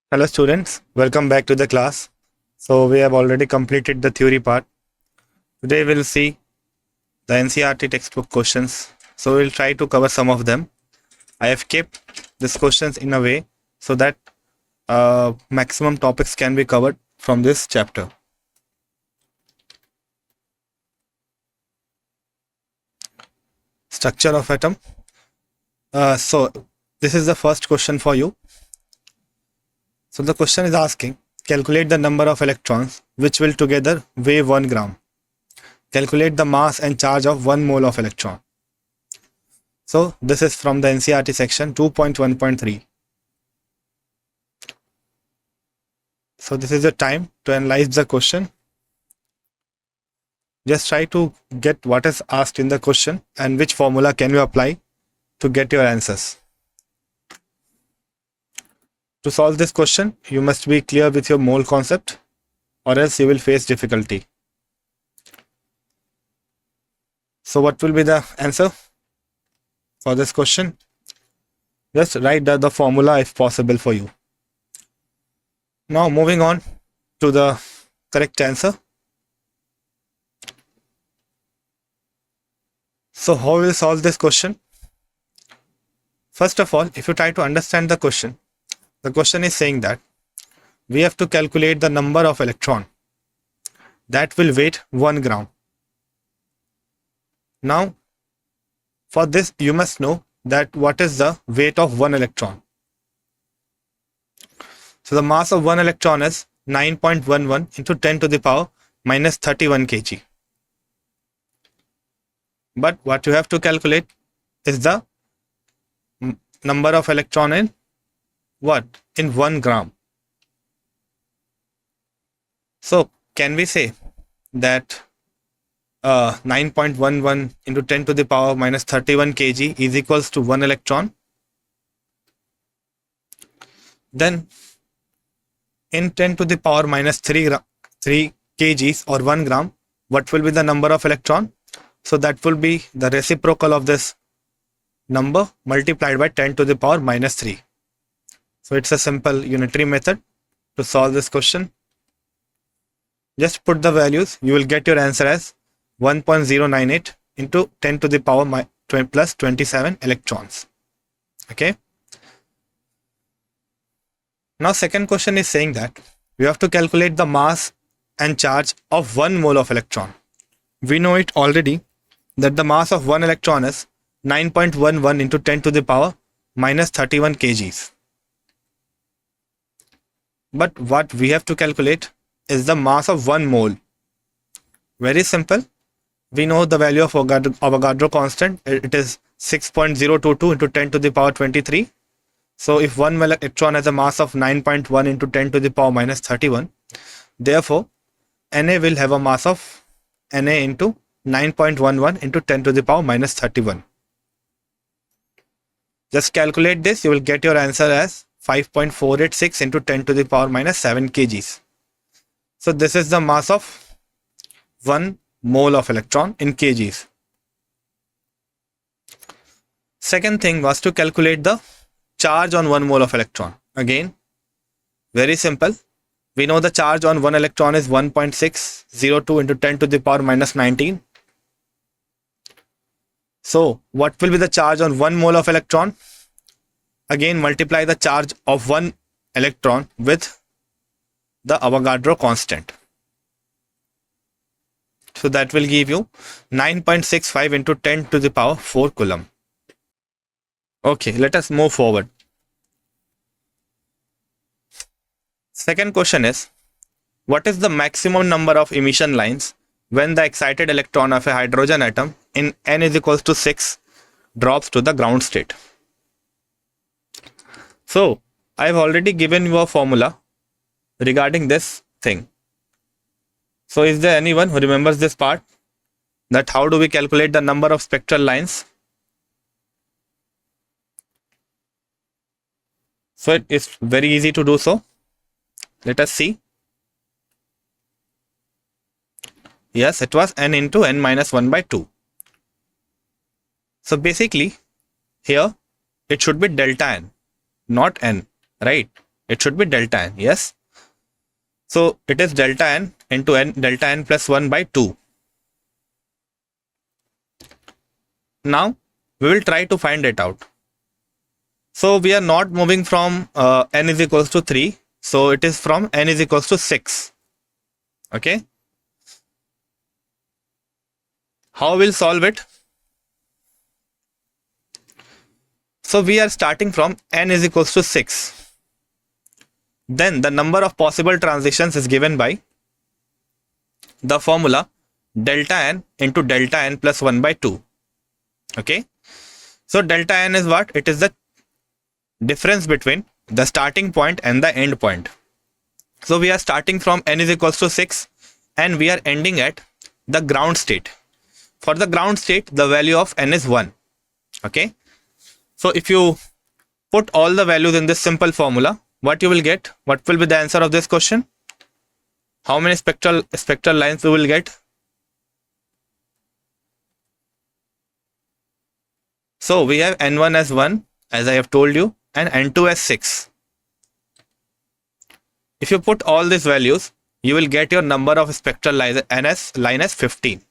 Hello students, welcome back to the class. So we have already completed the theory part. Today we'll see the NCERT textbook questions. So we'll try to cover some of them. I have kept these questions in a way so that maximum topics can be covered from this chapter. Structure of atom. So this is the first question for you. So the question is asking, calculate the number of electrons which will together weigh 1 gram. Calculate the mass and charge of 1 mole of electron. So this is from the NCERT section 2.1.3. So this is the time to analyze the question. Just try to get what is asked in the question and which formula can you apply to get your answers. To solve this question, you must be clear with your mole concept or else you will face difficulty. So what will be the answer for this question? Just write the formula if possible for you. Now moving on to the correct answer. So how will we solve this question? First of all, if you try to understand the question is saying that we have to calculate the number of electron that will weigh 1 gram. Now, for this you must know that what is the weight of 1 electron. So the mass of 1 electron is 9.11 into 10 to the power minus 31 kg. But what you have to calculate is the number of electron in what? In 1 gram. So can we say that 9.11 into 10 to the power minus 31 kg is equals to 1 electron? Then in 10 to the power minus 3 kgs or 1 gram, what will be the number of electron? So that will be the reciprocal of this number multiplied by 10 to the power minus 3. So it's a simple unitary method to solve this question. Just put the values, you will get your answer as 1.098 into 10 to the power plus 27 electrons. Okay. Now second question is saying that we have to calculate the mass and charge of 1 mole of electron. We know it already that the mass of 1 electron is 9.11 into 10 to the power minus 31 kgs. But what we have to calculate is the mass of 1 mole. Very simple. We know the value of Avogadro constant. It is 6.022 into 10 to the power 23. So if 1 electron has a mass of 9.1 into 10 to the power minus 31, therefore Na will have a mass of Na into 9.11 into 10 to the power minus 31. Just calculate this, you will get your answer as 5.486 into 10 to the power minus 7 kgs. So this is the mass of 1 mole of electron in kgs. Second thing was to calculate the charge on 1 mole of electron. Again, very simple. We know the charge on 1 electron is 1.602 into 10 to the power minus 19. So what will be the charge on 1 mole of electron? Again, multiply the charge of 1 electron with the Avogadro constant. So that will give you 9.65 into 10 to the power 4 coulomb. Okay, let us move forward. Second question is, what is the maximum number of emission lines when the excited electron of a hydrogen atom in n is equals to 6 drops to the ground state? So I have already given you a formula regarding this thing. So is there anyone who remembers this part? That how do we calculate the number of spectral lines? So it is very easy to do so. Let us see. Yes, it was n into n minus 1 by 2. So basically here it should be delta n, not n, right? It should be delta n, yes. So it is delta n into n, delta n plus 1 by 2. Now we will try to find it out. So we are not moving from n is equals to 3. So it is from n is equals to 6. Okay. How we'll solve it? So we are starting from n is equals to 6. Then the number of possible transitions is given by the formula delta n into delta n plus 1 by 2. Okay. So delta n is what? It is the difference between the starting point and the end point. So we are starting from n is equals to 6 and we are ending at the ground state. For the ground state, the value of n is 1. Okay. So if you put all the values in this simple formula, what you will get? What will be the answer of this question? How many spectral lines we will get? So we have n1 as 1, as I have told you, and n2 as 6. If you put all these values, you will get your number of spectral lines as 15.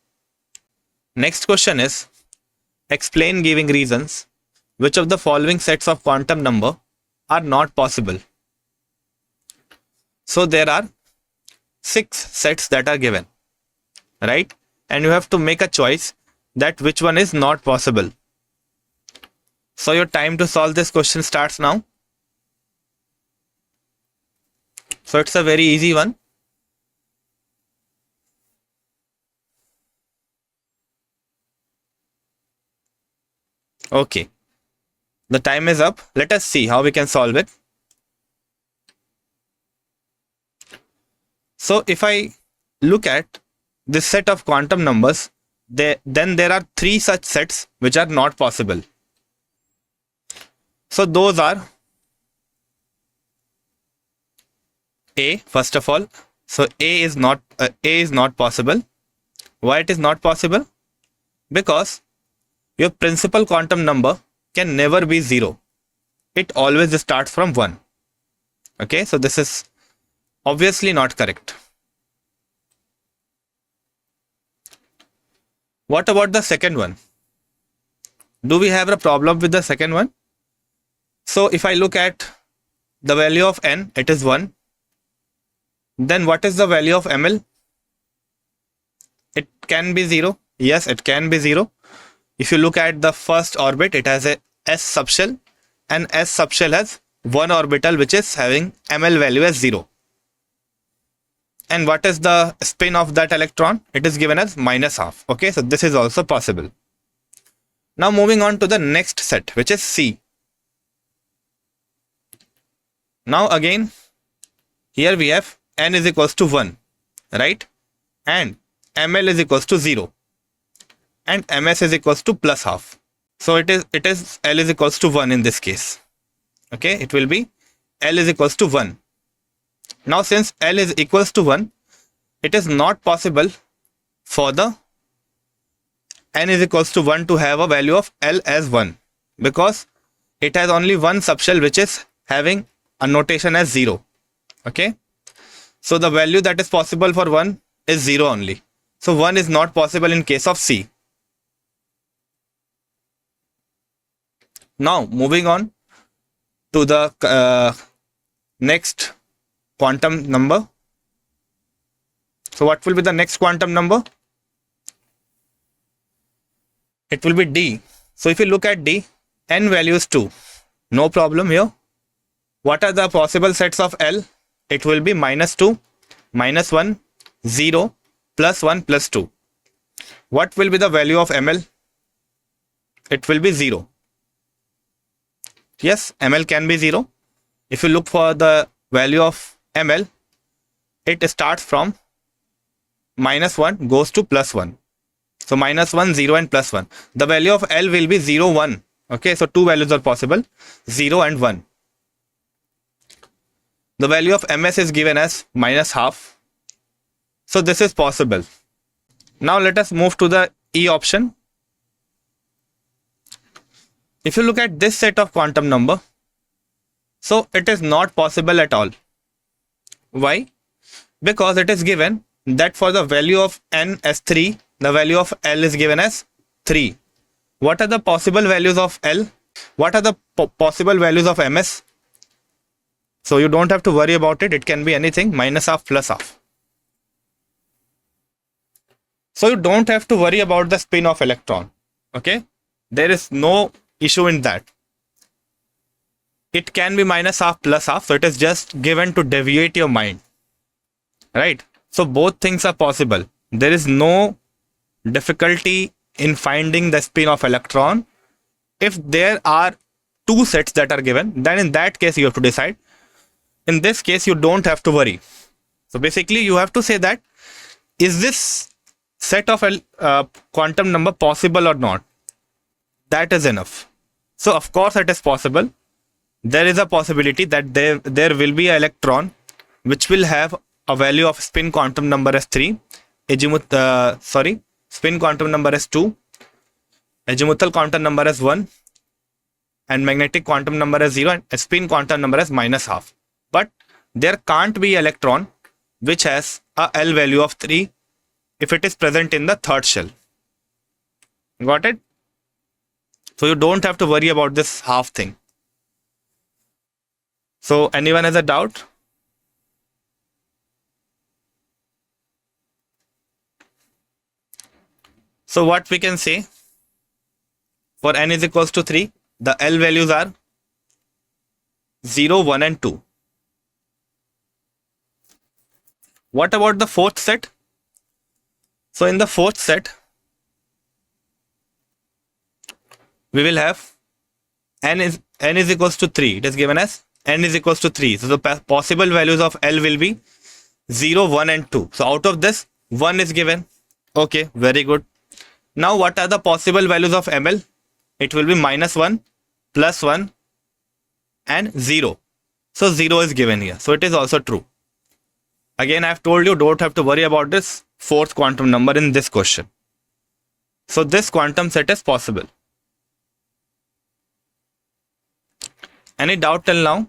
Next question is, explain giving reasons which of the following sets of quantum number are not possible. So there are 6 sets that are given, right? And you have to make a choice that which one is not possible. So your time to solve this question starts now. So it's a very easy one. Okay. The time is up. Let us see how we can solve it. So if I look at this set of quantum numbers, then there are 3 such sets which are not possible. So those are A, first of all. So A is not possible. Why it is not possible? Because your principal quantum number can never be 0. It always starts from 1. Okay, so this is obviously not correct. What about the second one? Do we have a problem with the second one? So if I look at the value of n, it is 1. Then what is the value of ml? It can be 0. Yes, it can be 0. If you look at the first orbit, it has a s subshell, and s subshell has one orbital which is having ml value as 0. And what is the spin of that electron? It is given as -12. Okay, so this is also possible. Now moving on to the next set, which is C. Now again, here we have n is equals to 1, right? And ml is equals to 0. And ms is equals to +12. So it is L is equals to 1 in this case. Okay, it will be L is equals to 1. Now since L is equals to 1, it is not possible for the n is equals to 1 to have a value of L as 1, because it has only one subshell which is having a notation as 0. Okay, so the value that is possible for 1 is 0 only. So 1 is not possible in case of C. Now moving on to the next quantum number. So what will be the next quantum number? It will be D. So if you look at D, n value is 2. No problem here. What are the possible sets of L? It will be -2, -1, 0, +1, +2. What will be the value of ml? It will be 0. Yes, ml can be 0. If you look for the value of ml, it starts from -1 goes to +1. So -1, 0 and +1. The value of L will be 0, 1. Okay, so 2 values are possible, 0 and 1. The value of ms is given as -12. So this is possible. Now let us move to the E option. If you look at this set of quantum number, So it is not possible at all. Why? Because it is given that for the value of n as 3, the value of L is given as 3. What are the possible values of L? What are the possible values of MS? So you don't have to worry about it. It can be anything, minus half, plus half. So you don't have to worry about the spin of electron. Okay? There is no issue in that. It can be minus half, plus half. So it is just given to deviate your mind. Right? So both things are possible. There is no difficulty in finding the spin of electron. If there are two sets that are given, then in that case you have to decide. In this case, you don't have to worry. So basically, you have to say that, is this set of quantum number possible or not? That is enough. So of course it is possible. There is a possibility that there will be an electron which will have a value of spin quantum number as 3, spin quantum number as 2, azimuthal quantum number as 1, and magnetic quantum number as 0, and a spin quantum number as minus half. But there can't be electron which has a L value of 3 if it is present in the third shell. Got it? So you don't have to worry about this half thing. So anyone has a doubt? So what we can say, for n is equals to 3, the L values are 0, 1 and 2. What about the fourth set? So in the fourth set, we will have n is equals to 3. It is given as n is equals to 3. So the possible values of L will be 0, 1 and 2. So out of this, 1 is given. Okay, very good. Now what are the possible values of ML? It will be minus 1, plus 1 and 0. So 0 is given here. So it is also true. Again, I have told you, don't have to worry about this fourth quantum number in this question. So this quantum set is possible. Any doubt till now?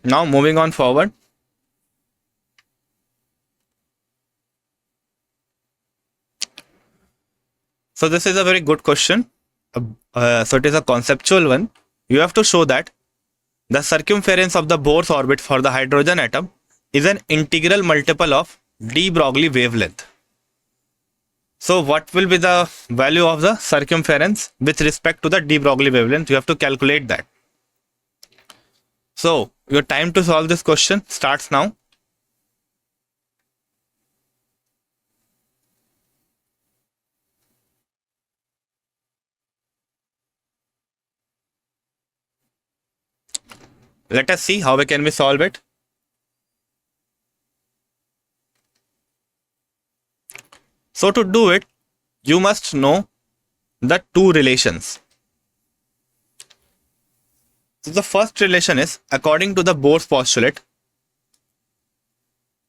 Now moving on forward. So this is a very good question. So it is a conceptual one. You have to show that the circumference of the Bohr's orbit for the hydrogen atom is an integral multiple of de Broglie wavelength. So what will be the value of the circumference with respect to the de Broglie wavelength? You have to calculate that. So your time to solve this question starts now. Let us see how we can solve it. So to do it, you must know the two relations. So the first relation is, according to the Bohr's postulate,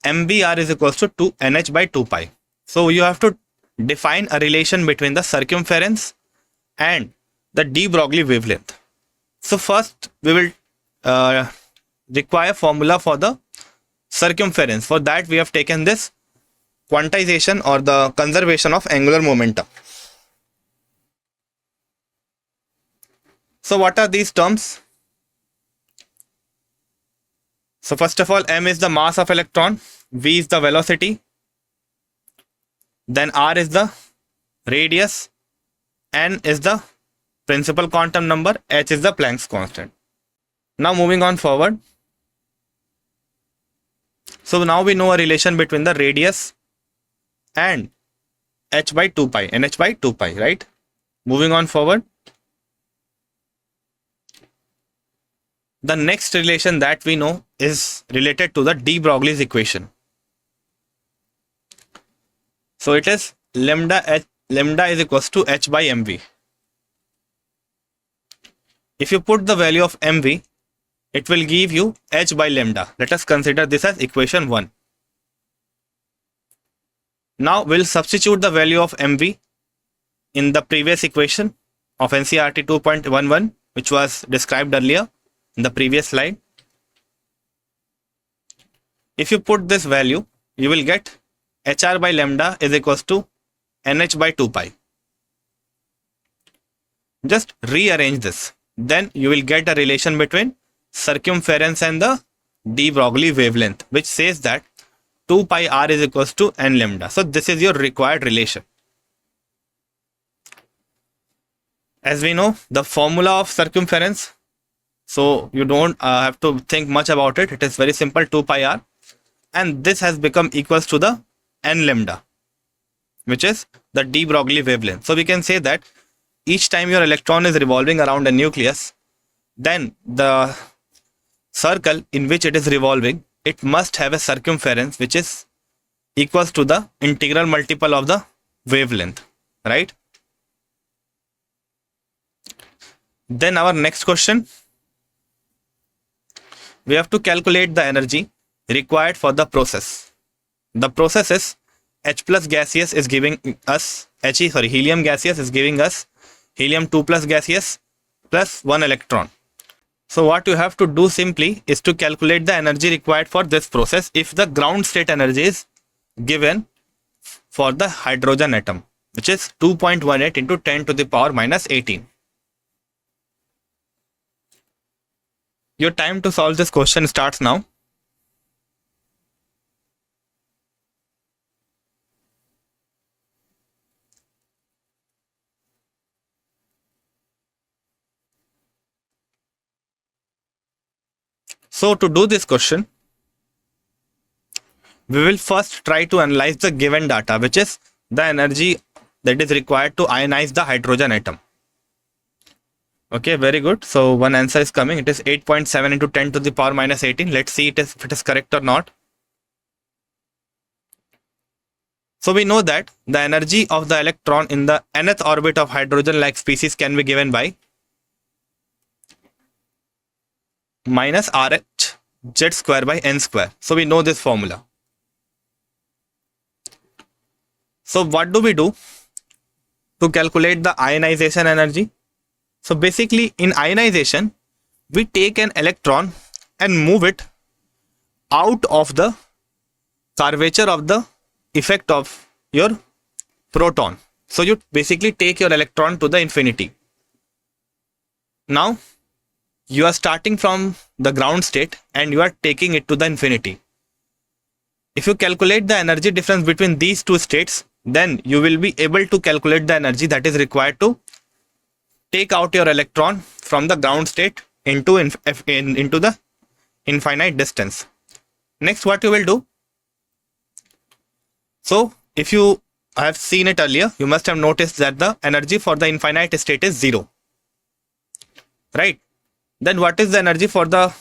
MBR is equals to 2NH by 2 pi. So you have to define a relation between the circumference and the de Broglie wavelength. So first we will require formula for the circumference. For that we have taken this quantization or the conservation of angular momentum. So what are these terms? So first of all, m is the mass of electron, v is the velocity, then r is the radius, n is the principal quantum number, h is the Planck's constant. Now moving on forward. So now we know a relation between the radius and h by 2 pi, nh by 2 pi, right? Moving on forward. The next relation that we know is related to the de Broglie's equation. So it is lambda is equals to h by mv. If you put the value of mv, it will give you h by lambda. Let us consider this as equation 1. Now we'll substitute the value of mv in the previous equation of NCERT 2.11, which was described earlier in the previous slide. If you put this value, you will get HR by lambda is equals to NH by 2 pi. Just rearrange this. Then you will get a relation between circumference and the de Broglie wavelength, which says that 2 pi r is equals to n lambda. So this is your required relation. As we know, the formula of circumference, so you don't have to think much about it. It is very simple, 2 pi r. And this has become equals to the n lambda, which is the de Broglie wavelength. So we can say that each time your electron is revolving around a nucleus, then the circle in which it is revolving, it must have a circumference which is equals to the integral multiple of the wavelength, right? Then our next question, we have to calculate the energy required for the process. The process is H plus gaseous is giving us helium gaseous is giving us helium 2 plus gaseous plus 1 electron. So what you have to do simply is to calculate the energy required for this process if the ground state energy is given for the hydrogen atom, which is 2.18 into 10 to the power minus 18. Your time to solve this question starts now. So to do this question, we will first try to analyze the given data, which is the energy that is required to ionize the hydrogen atom. Okay, very good. So one answer is coming. It is 8.7 into 10 to the power minus 18. Let's see if it is correct or not. So we know that the energy of the electron in the nth orbit of hydrogen-like species can be given by minus RH z square by n square. So we know this formula. So what do we do to calculate the ionization energy? So basically in ionization, we take an electron and move it out of the curvature of the effect of your proton. So you basically take your electron to the infinity. Now you are starting from the ground state and you are taking it to the infinity. If you calculate the energy difference between these two states, then you will be able to calculate the energy that is required to take out your electron from the ground state into the infinite distance. Next, what you will do? So if you have seen it earlier, you must have noticed that the energy for the infinite state is 0, right? Then what is the energy for the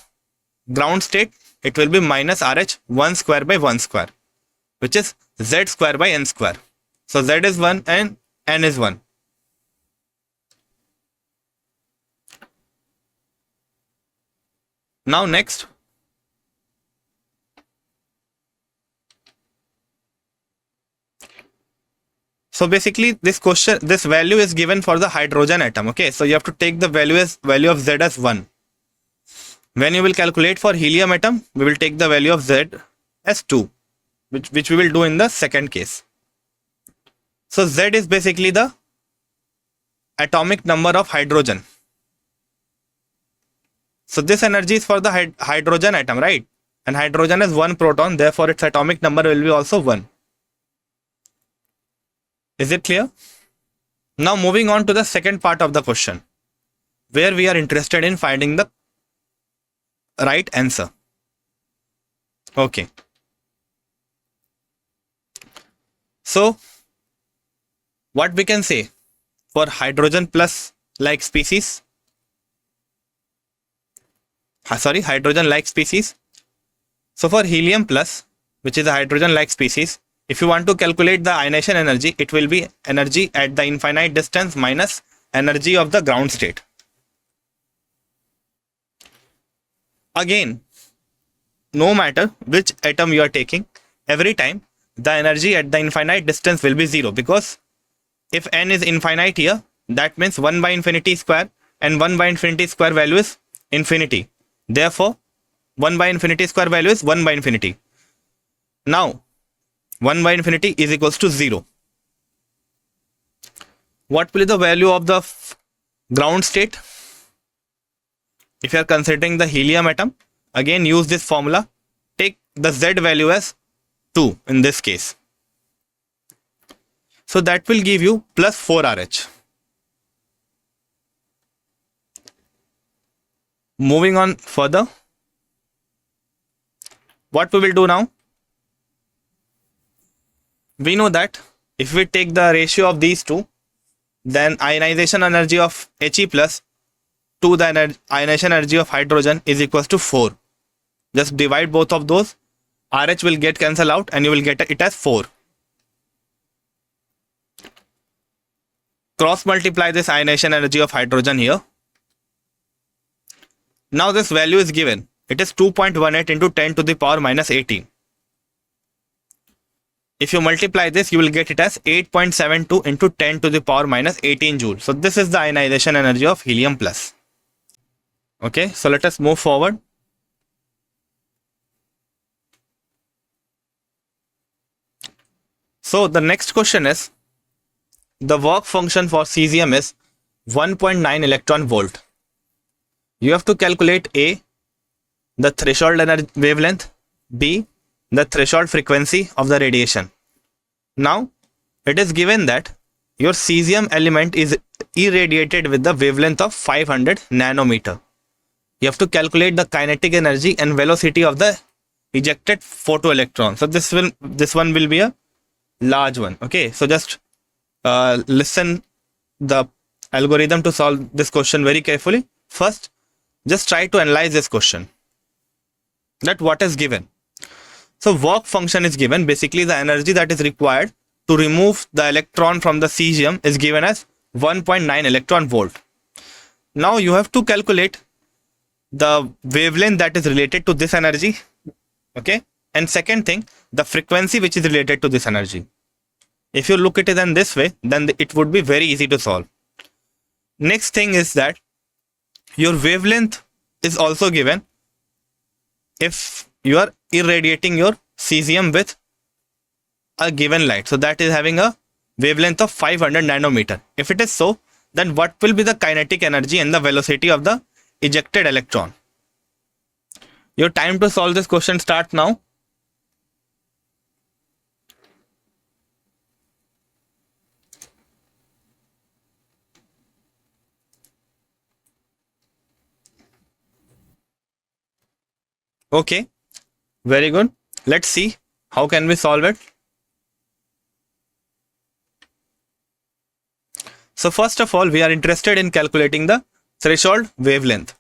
ground state? It will be minus RH 1 square by 1 square, which is Z square by N square. So Z is 1 and N is 1. Now next, so basically this value is given for the hydrogen atom. Okay, so you have to take the value of Z as 1. When you will calculate for helium atom, we will take the value of Z as 2, which we will do in the second case. So Z is basically the atomic number of hydrogen. So this energy is for the hydrogen atom, right? And hydrogen has 1 proton, therefore its atomic number will be also 1. Is it clear? Now moving on to the second part of the question, where we are interested in finding the right answer. Okay. So what we can say for hydrogen plus like species, hydrogen like species. So for helium plus, which is a hydrogen like species, if you want to calculate the ionization energy, it will be energy at the infinite distance minus energy of the ground state. Again, no matter which atom you are taking, every time the energy at the infinite distance will be 0, because if n is infinite here, that means 1 by infinity square, and 1 by infinity square value is infinity. Therefore, 1 by infinity square value is 1 by infinity. Now, 1 by infinity is equals to 0. What will be the value of the ground state? If you are considering the helium atom, again use this formula. Take the Z value as 2 in this case. So that will give you plus 4 RH. Moving on further, what we will do now? We know that if we take the ratio of these two, then ionization energy of He plus to the ionization energy of hydrogen is equals to 4. Just divide both of those. RH will get cancelled out and you will get it as 4. Cross multiply this ionization energy of hydrogen here. Now this value is given. It is 2.18 into 10 to the power minus 18. If you multiply this, you will get it as 8.72 into 10 to the power minus 18 joule. So this is the ionization energy of helium plus. Okay, so let us move forward. So the next question is, the work function for cesium is 1.9 electron volt. You have to calculate A, the threshold energy wavelength, B, the threshold frequency of the radiation. Now, it is given that your cesium element is irradiated with the wavelength of 500 nanometer. You have to calculate the kinetic energy and velocity of the ejected photoelectron. So this one will be a large one. Okay, so just listen the algorithm to solve this question very carefully. First, just try to analyze this question. That what is given. So work function is given. Basically, the energy that is required to remove the electron from the cesium is given as 1.9 electron volt. Now you have to calculate the wavelength that is related to this energy. Okay. And second thing, the frequency which is related to this energy. If you look at it in this way, then it would be very easy to solve. Next thing is that your wavelength is also given if you are irradiating your cesium with a given light. So that is having a wavelength of 500 nanometer. If it is so, then what will be the kinetic energy and the velocity of the ejected electron? Your time to solve this question starts now. Okay, very good. Let's see how can we solve it. So first of all, we are interested in calculating the threshold wavelength.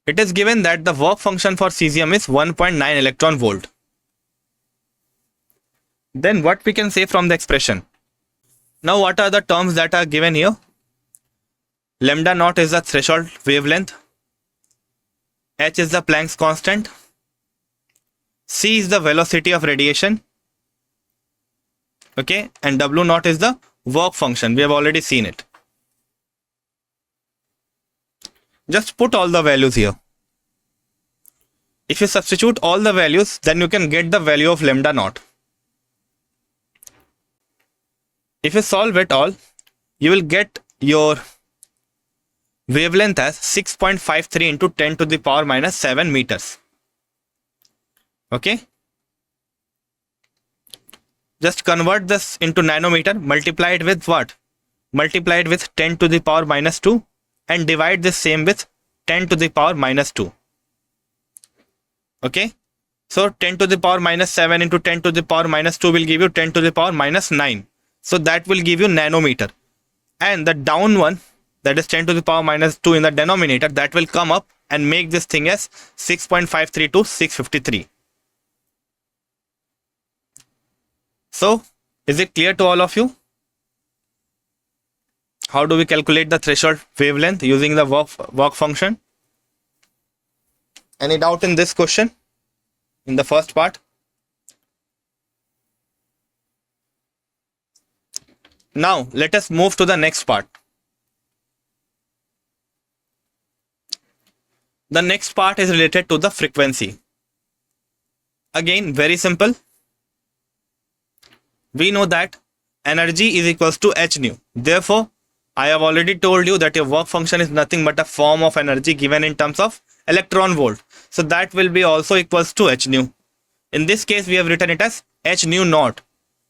It is given that the work function for cesium is 1.9 electron volt. Then what we can say from the expression? Now what are the terms that are given here? Lambda naught is the threshold wavelength. H is the Planck's constant. C is the velocity of radiation. Okay, and W naught is the work function. We have already seen it. Just put all the values here. If you substitute all the values, then you can get the value of lambda naught. If you solve it all, you will get your wavelength as 6.53 into 10 to the power minus 7 meters. Okay. Just convert this into nanometer, multiply it with what? Multiply it with 10 to the power minus 2 and divide this same with 10 to the power minus 2. Okay. So 10 to the power minus 7 into 10 to the power minus 2 will give you 10 to the power minus 9. So that will give you nanometer. And the down one, that is 10 to the power minus 2 in the denominator, that will come up and make this thing as 6.53 to 653. So, is it clear to all of you? How do we calculate the threshold wavelength using the work function? Any doubt in this question? in the first part. Now let us move to the next part. The next part is related to the frequency. Again, very simple. We know that energy is equals to h nu. Therefore, I have already told you that your work function is nothing but a form of energy given in terms of electron volt. So that will be also equals to h nu. In this case, we have written it as h nu naught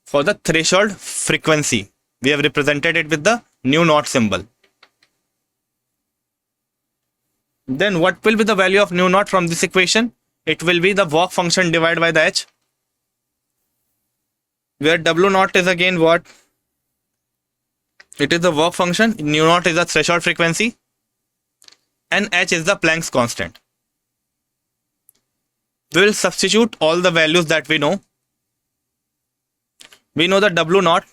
for the threshold frequency. We have represented it with the nu naught symbol. Then what will be the value of nu naught from this equation? It will be the work function divided by the h, where w naught is again what? It is the work function, nu naught is the threshold frequency, and h is the Planck's constant. We will substitute all the values that we know. We know the w naught,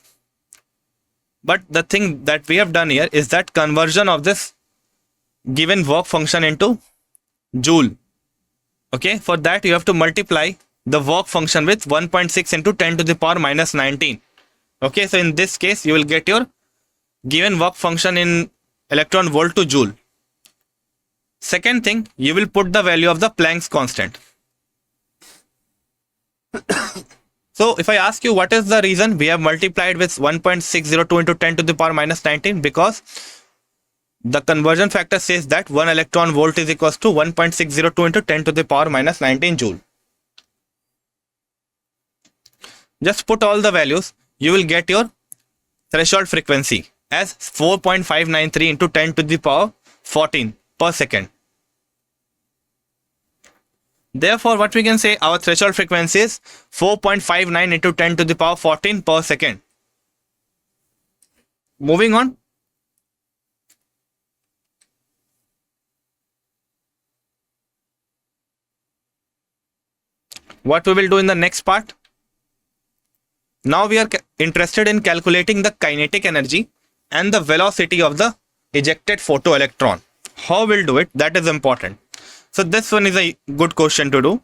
but the thing that we have done here is that conversion of this given work function into joule. Okay, for that you have to multiply the work function with 1.6 into 10 to the power minus 19. Okay, so in this case you will get your given work function in electron volt to joule. Second thing, you will put the value of the Planck's constant. So if I ask you what is the reason we have multiplied with 1.602 into 10 to the power minus 19, because the conversion factor says that 1 electron volt is equals to 1.602 into 10 to the power minus 19 joule. Just put all the values, you will get your threshold frequency as 4.593 into 10 to the power 14 per second. Therefore, what we can say, our threshold frequency is 4.59 into 10 to the power 14 per second. Moving on. What we will do in the next part? Now we are interested in calculating the kinetic energy and the velocity of the ejected photoelectron. How we'll do it? That is important. So this one is a good question to do.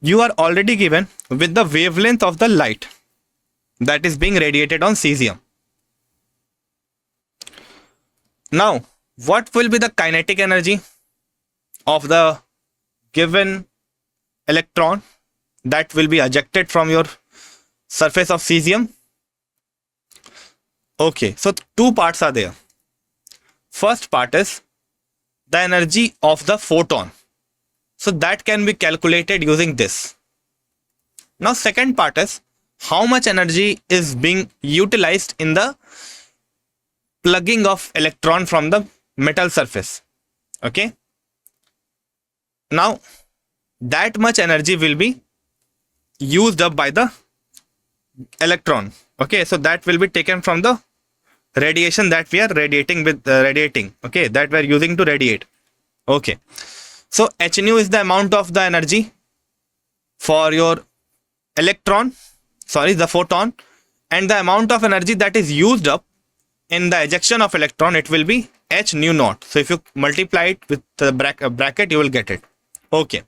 You are already given with the wavelength of the light that is being radiated on cesium. Now, what will be the kinetic energy of the given electron that will be ejected from your surface of cesium? Okay, so two parts are there. First part is the energy of the photon. So that can be calculated using this. Now second part is how much energy is being utilized in the plugging of electron from the metal surface. Okay. Now that much energy will be used up by the electron. Okay, so that will be taken from the radiation that we are radiating with okay, that we are using to radiate. Okay, so h nu is the amount of the energy for your electron, the photon, and the amount of energy that is used up in the ejection of electron, it will be h nu naught. So if you multiply it with the bracket, you will get it. Okay.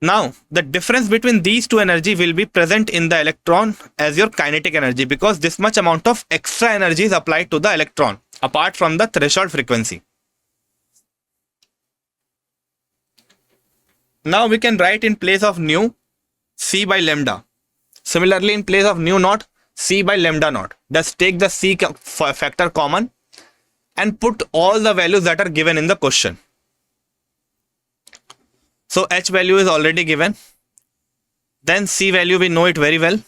Now, the difference between these two energy will be present in the electron as your kinetic energy, because this much amount of extra energy is applied to the electron apart from the threshold frequency. Now we can write in place of nu c by lambda. Similarly, in place of nu naught, c by lambda naught. Just take the c factor common and put all the values that are given in the question. So h value is already given. Then c value, we know it very well.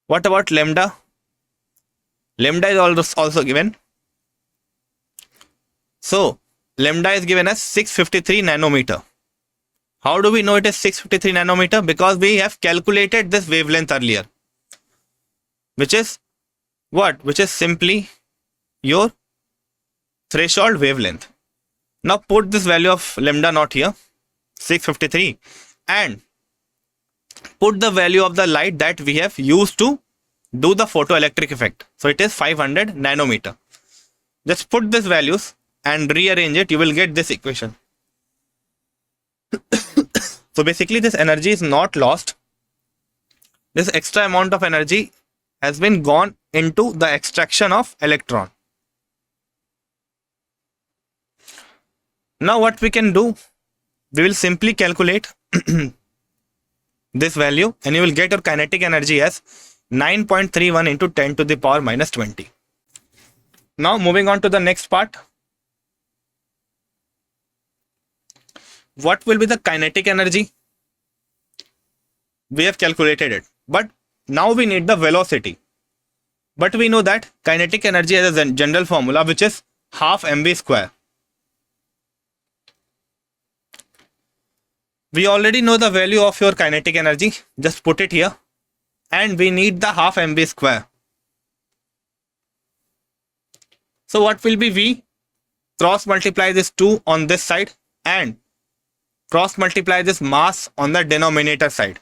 What about lambda? Lambda is also given. So lambda is given as 653 nanometer. How do we know it is 653 nanometer? Because we have calculated this wavelength earlier, which is what? Which is simply your threshold wavelength. Now put this value of lambda naught here, 653, and put the value of the light that we have used to do the photoelectric effect. So it is 500 nanometer. Just put these values and rearrange it. You will get this equation. So basically this energy is not lost. This extra amount of energy has been gone into the extraction of electron. Now what we can do, we will simply calculate this value and you will get your kinetic energy as 9.31 into 10 to the power minus 20. Now moving on to the next part. What will be the kinetic energy? We have calculated it, but now we need the velocity. But we know that kinetic energy has a general formula which is half mv square. We already know the value of your kinetic energy. Just put it here. And we need the half mv square. So what will be V? Cross multiply this 2 on this side and cross multiply this mass on the denominator side.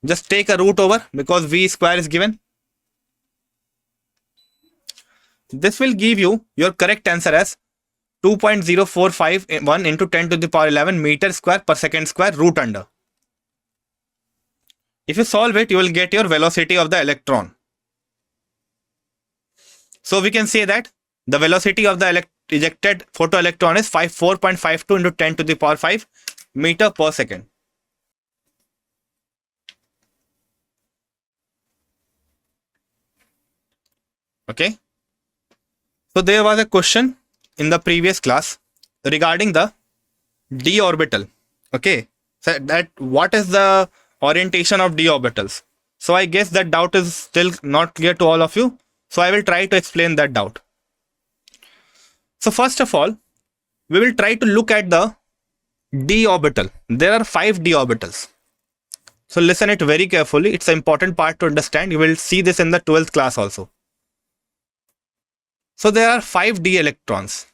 Just take a root over because V square is given. This will give you your correct answer as 2.0451 into 10 to the power 11 meter square per second square root under. If you solve it, you will get your velocity of the electron. So we can say that the velocity of the ejected photoelectron is 4.52 into 10 to the power 5 meter per second. Okay. So there was a question in the previous class regarding the d orbital. Okay. So that what is the orientation of d orbitals? So I guess that doubt is still not clear to all of you. So I will try to explain that doubt. So first of all, we will try to look at the d orbital. There are 5 d orbitals. So listen it very carefully. It's an important part to understand. You will see this in the 12th class also. So there are 5 d electrons,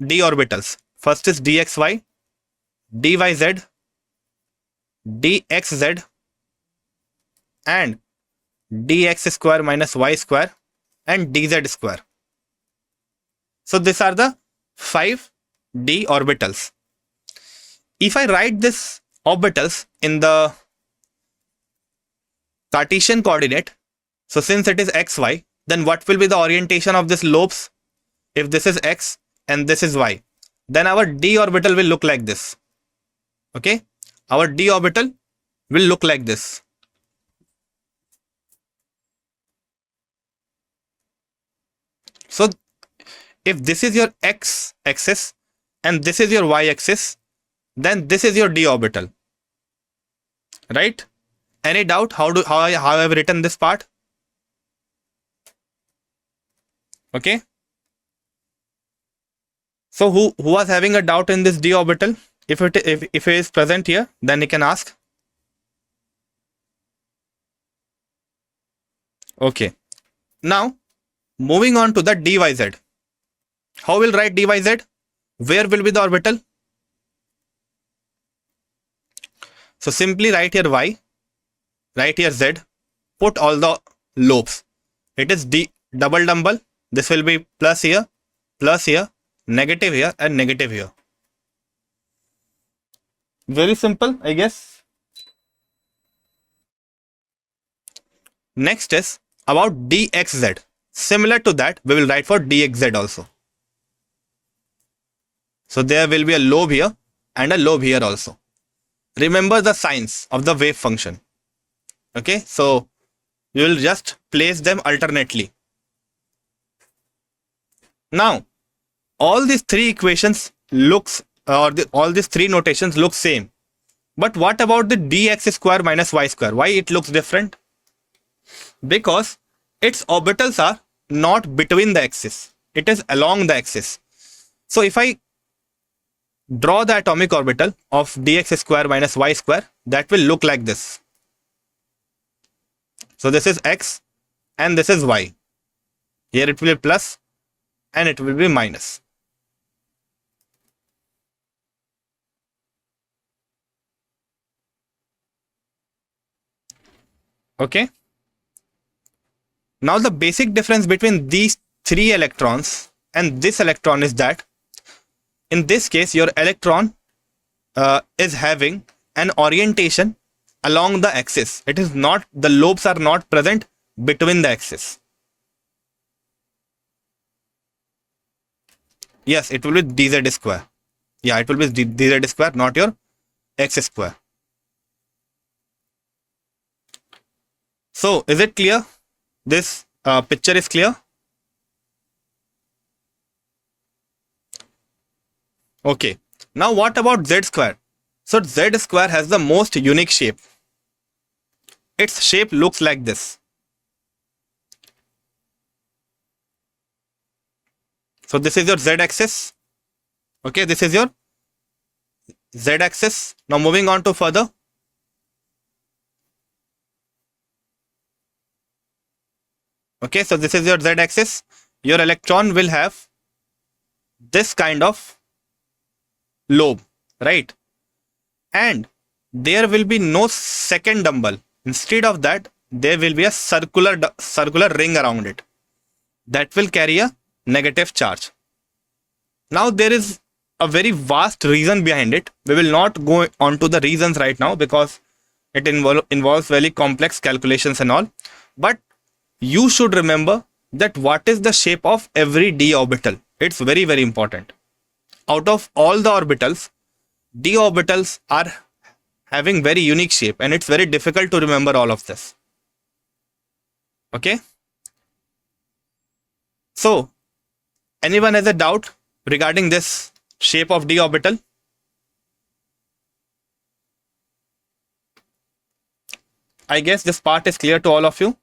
d orbitals. First is dxy, dyz, dxz, and dx square minus y square, and dz square. So these are the 5 d orbitals. If I write this orbitals in the Cartesian coordinate, so since it is xy, then what will be the orientation of this lobes? If this is x and this is y, then our d orbital will look like this. Okay, our d orbital will look like this. So if this is your x axis and this is your y axis, then this is your d orbital, right? Any doubt how I have written this part? Okay. So who was having a doubt in this d orbital? If it is present here, then he can ask. Okay. Now moving on to the dyz. How will write dyz? Where will be the orbital? So simply write here y, write here z, put all the lobes. It is d double dumbbell. This will be plus here, negative here, and negative here. Very simple, I guess. Next is about dxz. Similar to that, we will write for dxz also. So there will be a lobe here and a lobe here also. Remember the signs of the wave function. Okay, so you will just place them alternately. Now, all these 3 equations looks, all these 3 notations look same. But what about the dx square minus y square? Why it looks different? Because its orbitals are not between the axis. It is along the axis. So if I draw the atomic orbital of dx square minus y square, that will look like this. So this is x and this is y. Here it will be plus and it will be minus. Okay. Now the basic difference between these 3 electrons and this electron is that in this case your electron is having an orientation along the axis. It is not, the lobes are not present between the axis. Yes, it will be dz square. Yeah, it will be dz square, not your x square. So, is it clear? This picture is clear? Okay. Now, what about z square? So, z square has the most unique shape. Its shape looks like this. So, this is your z axis. Okay, this is your z axis. Now, moving on to further. Okay, so this is your z axis. Your electron will have this kind of lobe, right? And there will be no second dumbbell. Instead of that, there will be a circular ring around it that will carry a negative charge. Now there is a very vast reason behind it. We will not go on to the reasons right now because it involves very complex calculations and all. But you should remember that what is the shape of every d orbital. It's very, very important. Out of all the orbitals, d orbitals are having very unique shape and it's very difficult to remember all of this. Okay. So, anyone has a doubt regarding this shape of d orbital? I guess this part is clear to all of you.